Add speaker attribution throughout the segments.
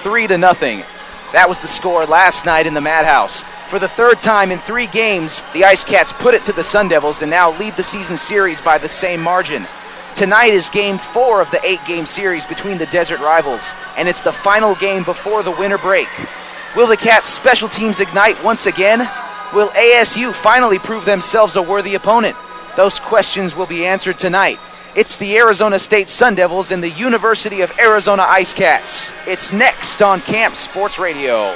Speaker 1: 3-0. That was the score last night in the Madhouse. For the third time in 3 games, the Icecats put it to the Sun Devils and now lead the season series by the same margin. Tonight is Game 4 of the 8-game series between the Desert Rivals, and it's the final game before the winter break. Will the Cats' special teams ignite once again? Will ASU finally prove themselves a worthy opponent? Those questions will be answered tonight. It's the Arizona State Sun Devils and the University of Arizona Icecats. It's next on KAMP Sports Radio.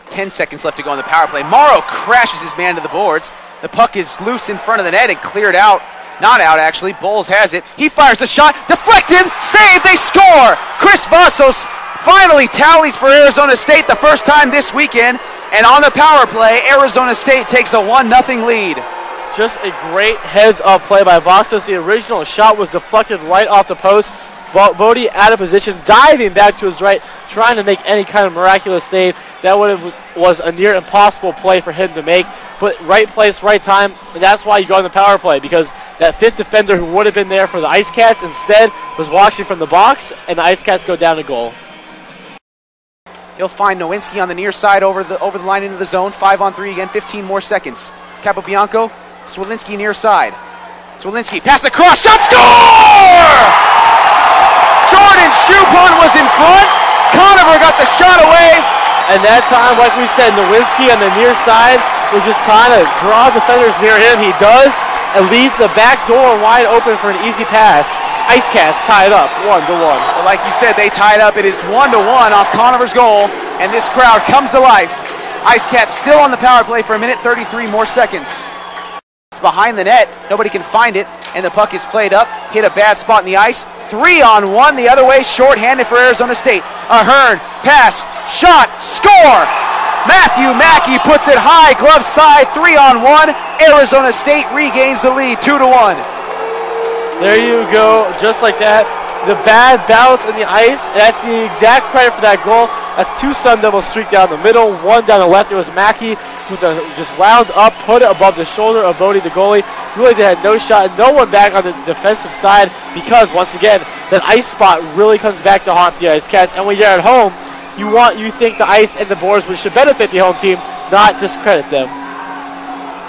Speaker 2: 10 seconds left to go on the power play. Morrow crashes his man to the boards. The puck is loose in front of the net and cleared out. Not out, actually. Bowles has it. He fires the shot. Deflected. Saved. They score. Chris Vassos finally tallies for Arizona State the first time this weekend. And on the power play, Arizona State takes a 1-0 lead.
Speaker 3: Just a great heads-up play by Vassos. The original shot was deflected right off the post. Bodie out of position, diving back to his right, trying to make any kind of miraculous save. That was a near impossible play for him to make. But right place, right time, and that's why you go on the power play, because that fifth defender who would have been there for the Icecats instead was watching from the box, and the Icecats go down a goal.
Speaker 2: He'll find Nowinski on the near side over the line into the zone. 5-on-3 again, 15 more seconds. Capobianco, Sliwinski near side. Sliwinski, pass across, shot, score! Jordan Schupon was in front. Conover got the shot away.
Speaker 3: And that time, like we said, Nowinski on the near side will just kind of draw defenders near him. He does, and leaves the back door wide open for an easy pass. Icecats tie it up 1-1.
Speaker 2: Well, like you said, they tied up. It is 1-1 off Conover's goal, and this crowd comes to life. Icecats still on the power play for 1:33 more seconds. It's behind the net. Nobody can find it, and the puck is played up. Hit a bad spot in the ice. 3-on-1 the other way, short-handed for Arizona State. Ahern, pass, shot, score! Matthew Mackey puts it high, glove side, 3-on-1. Arizona State regains the lead, 2-1.
Speaker 3: There you go, just like that. The bad bounce in the ice, that's the exact credit for that goal. That's 2 Sun Devils streak down the middle, 1 down the left. It was Mackey with a just wound up, put it above the shoulder of Bodie, the goalie. Really, they had no shot, no one back on the defensive side because, once again, that ice spot really comes back to haunt the Icecats. And when you're at home, you think the ice and the boards should benefit the home team, not discredit them.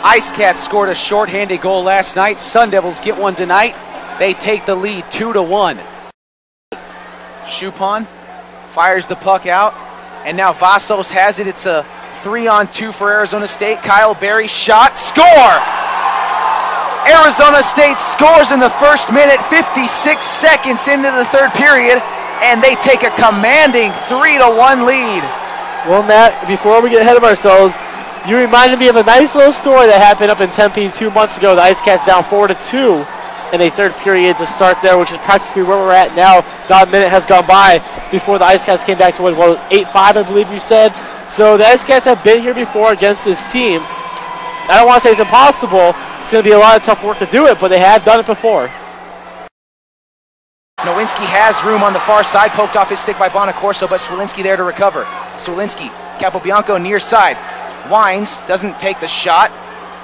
Speaker 2: Icecats scored a short-handed goal last night. Sun Devils get one tonight. They take the lead 2-1. Schupon fires the puck out, and now Vassos has it. It's a 3-on-2 for Arizona State. Kyle Berry shot, score! Arizona State scores in the first minute, 56 seconds into the third period, and they take a commanding 3-1 lead.
Speaker 3: Well, Matt, before we get ahead of ourselves, you reminded me of a nice little story that happened up in Tempe 2 months ago. The Icecats down 4-2 in a third period to start there, which is practically where we're at now. Not a minute has gone by before the Icecats came back to win 8-5, I believe you said. So the Icecats have been here before against this team. I don't want to say it's impossible. It's going to be a lot of tough work to do it, but they have done it before.
Speaker 1: Nowinski has room on the far side, poked off his stick by Bonacorso, but Sliwinski there to recover. Sliwinski, Capobianco near side. Wines doesn't take the shot.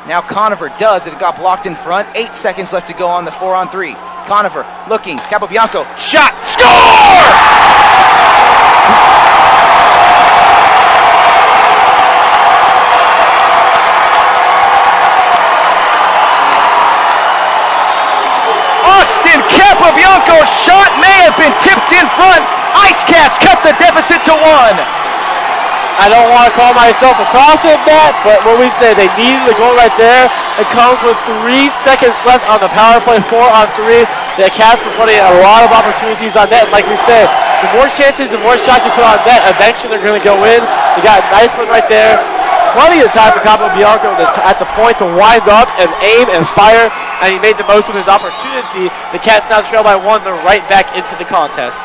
Speaker 1: Now Conover does. It got blocked in front. 8 seconds left to go on the 4-on-3. Conover looking. Capobianco. Shot. Score! Austin Capobianco's shot may have been tipped in front. Icecats cut the deficit to 1.
Speaker 3: I don't want to call myself a prophet, Matt, but what we say, they needed the goal right there. It comes with 3 seconds left on the power play, 4-on-3. The Cats were putting a lot of opportunities on net. Like we said, the more chances, the more shots you put on net, eventually they're going to go in. You got a nice one right there. Plenty of time for Capobianco at the point to wind up and aim and fire, and he made the most of his opportunity. The Cats now trail by 1. They're right back into the contest.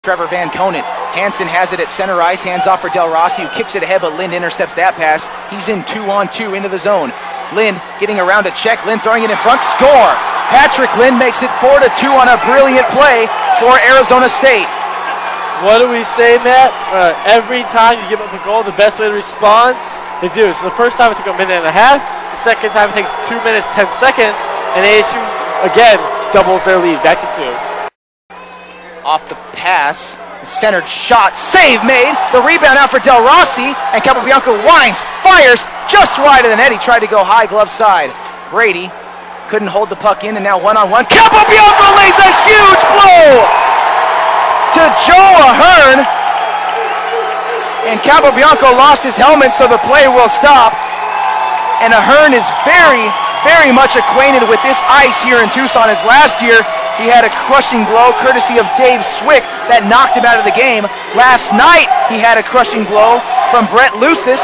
Speaker 1: Trevor Van Conant. Hansen has it at center ice, hands off for Del Rossi, who kicks it ahead, but Lind intercepts that pass. He's in 2-on-2 into the zone. Lind getting around to check, Lind throwing it in front, score! Patrick Lind makes it 4-2 on a brilliant play for Arizona State.
Speaker 3: What do we say, Matt? Every time you give up a goal, the best way to respond is do. So the first time it took 1.5 minutes. The second time it takes 2 minutes, 10 seconds, and ASU, again, doubles their lead, back to 2.
Speaker 1: Off the pass, Centered shot, save made. The rebound out for Del Rossi, and Capobianco winds, fires just wide of the net. He tried to go high glove side. Brady couldn't hold the puck in, and now one-on-one. Capobianco lays a huge blow to Joe Ahern, and Capobianco lost his helmet, so the play will stop. And Ahern is very much acquainted with this ice here in Tucson, as last year he had a crushing blow courtesy of Dave Swick that knocked him out of the game. Last night he had a crushing blow from Brett Lucis.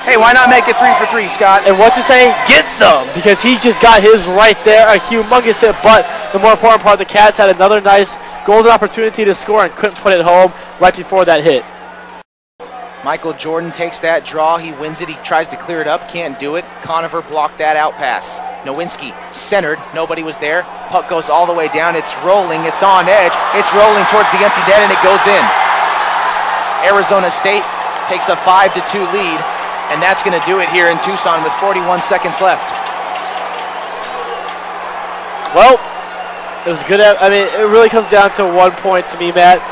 Speaker 1: Hey, why not make it 3 for 3, Scott?
Speaker 3: And what's he saying? Get some, because he just got his right there, a humongous hit. But the more important part, the Cats had another nice golden opportunity to score and couldn't put it home right before that hit.
Speaker 1: Michael Jordan takes that draw, he wins it, he tries to clear it up, can't do it. Conover blocked that out pass. Nowinski centered, nobody was there. Puck goes all the way down, it's rolling, it's on edge, it's rolling towards the empty net, and it goes in. Arizona State takes a 5-2 lead, and that's going to do it here in Tucson with 41 seconds left.
Speaker 3: Well, it was good. I mean, it really comes down to 1 point to me, Matt.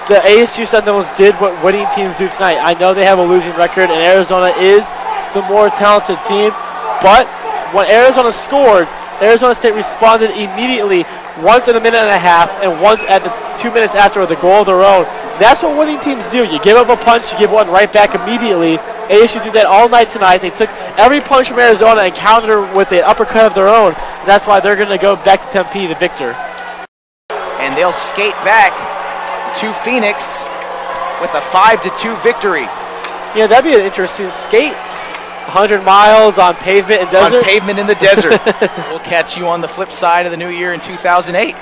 Speaker 3: The ASU Sentinels did what winning teams do tonight. I know they have a losing record, and Arizona is the more talented team, but when Arizona scored, Arizona State responded immediately, once in a minute and a half, and once at the 2 minutes after with a goal of their own. That's what winning teams do. You give up a punch, you give one right back immediately. ASU did that all night tonight. They took every punch from Arizona and countered with an uppercut of their own. That's why they're going to go back to Tempe, the victor.
Speaker 1: And they'll skate back to Phoenix with a 5-2 victory.
Speaker 3: Yeah, that'd be an interesting skate. 100 miles on pavement and desert.
Speaker 1: On pavement in the desert. We'll catch you on the flip side of the new year in 2008.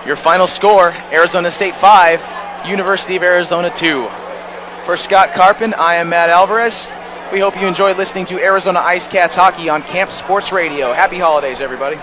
Speaker 1: Your final score, Arizona State 5, University of Arizona 2. For Scott Karpen, I am Matt Alvarez. We hope you enjoyed listening to Arizona Icecats hockey on KAMP Sports Radio. Happy holidays, everybody.